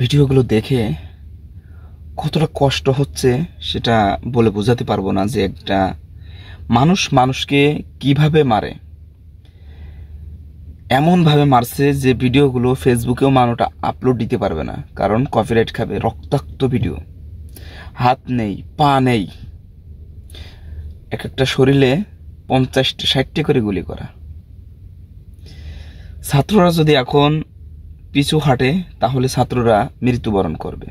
ভিডিওগুলো দেখে কতটা কষ্ট হচ্ছে সেটা বলে বোঝাতে পারবো না। যে একটা মানুষ মানুষকে কিভাবে মারে, এমনভাবে মারছে যে ভিডিওগুলো ফেসবুকেও মানুষটা আপলোড দিতে পারবে না, কারণ কপিরাইট খাবে। রক্তাক্ত ভিডিও, হাত নেই, পা নেই, এক একটা শরীরে 50-60টি করে গুলি করা। ছাত্ররা যদি এখন পিছু হাঁটে তাহলে ছাত্ররা মৃত্যুবরণ করবে।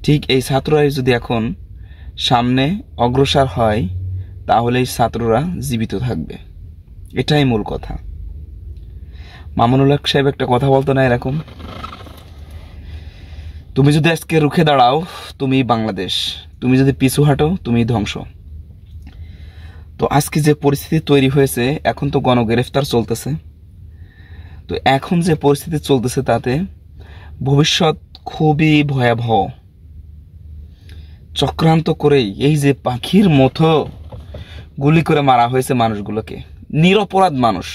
ঠিক এই ছাত্ররাই যদি এখন সামনে অগ্রসর হয় তাহলে এই ছাত্ররা জীবিত থাকবে। এটাই মূল কথা। মামুনুল হক সাহেব একটা কথা বলতো না এরকম, তুমি যদি আজকে রুখে দাঁড়াও তুমি বাংলাদেশ, তুমি যদি পিছু হাঁটো তুমি ধ্বংস। তো আজকে যে পরিস্থিতি তৈরি হয়েছে, এখন তো গণগ্রেফতার চলতেছে, তো এখন যে পরিস্থিতি চলতেছে তাতে ভবিষ্যৎ খুবই ভয়াবহ। চক্রান্ত করেই এই যে পাখির মতো গুলি করে মারা হয়েছে মানুষগুলোকে, নিরপরাধ মানুষ,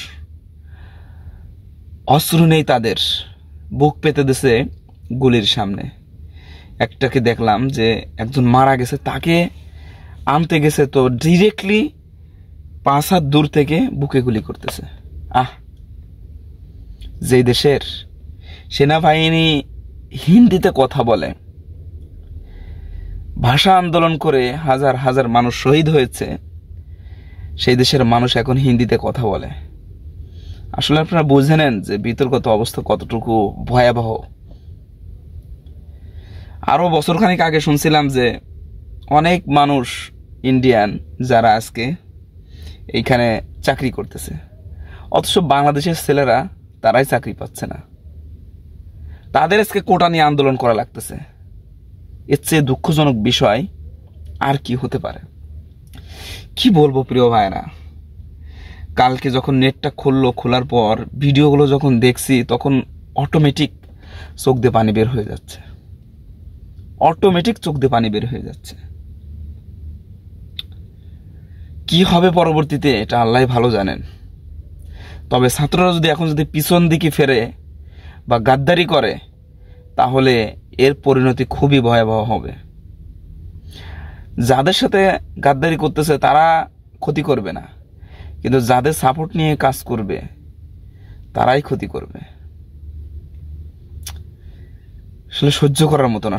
অস্ত্র নেই তাদের, বুক পেতে দিছে গুলির সামনে। একটাকে দেখলাম যে একজন মারা গেছে, তাকে আনতে গেছে তো ডিরেক্টলি 5 হাত দূর থেকে বুকে গুলি করতেছে। যে দেশের সেনাবাহিনী হিন্দিতে কথা বলে, ভাষা আন্দোলন করে হাজার হাজার মানুষ শহীদ হয়েছে, সেই দেশের মানুষ এখন হিন্দিতে কথা বলে। আসলে আপনারা বুঝে নেন যে বিতর্কত অবস্থা কতটুকু ভয়াবহ। আরো বছরখানেক আগে শুনছিলাম যে অনেক মানুষ ইন্ডিয়ান যারা আজকে এইখানে চাকরি করতেছে, অথচ বাংলাদেশের ছেলেরা তারাই চাকরি পাচ্ছে না। তাদের আজকে কোটা নিয়ে আন্দোলন করা লাগতেছে। এর চেয়ে দুঃখজনক বিষয় আর কি হতে পারে? কি বলবো প্রিয় ভাইরা, কালকে যখন নেটটা খোলার পর ভিডিওগুলো যখন দেখছি তখন অটোমেটিক চোখ দিয়ে পানি বের হয়ে যাচ্ছে, কি হবে পরবর্তীতে এটা আল্লাহ ভালো জানেন। তবে ছাত্ররা যদি এখন পিছন দিকে ফেরে বা গাদ্দারি করে তাহলে এর পরিণতি খুবই ভয়াবহ হবে। যাদের সাথে গাদ্দারি করতেছে তারা ক্ষতি করবে না, কিন্তু যাদের সাপোর্ট নিয়ে কাজ করবে তারাই ক্ষতি করবে। আসলে সহ্য করার মতো না,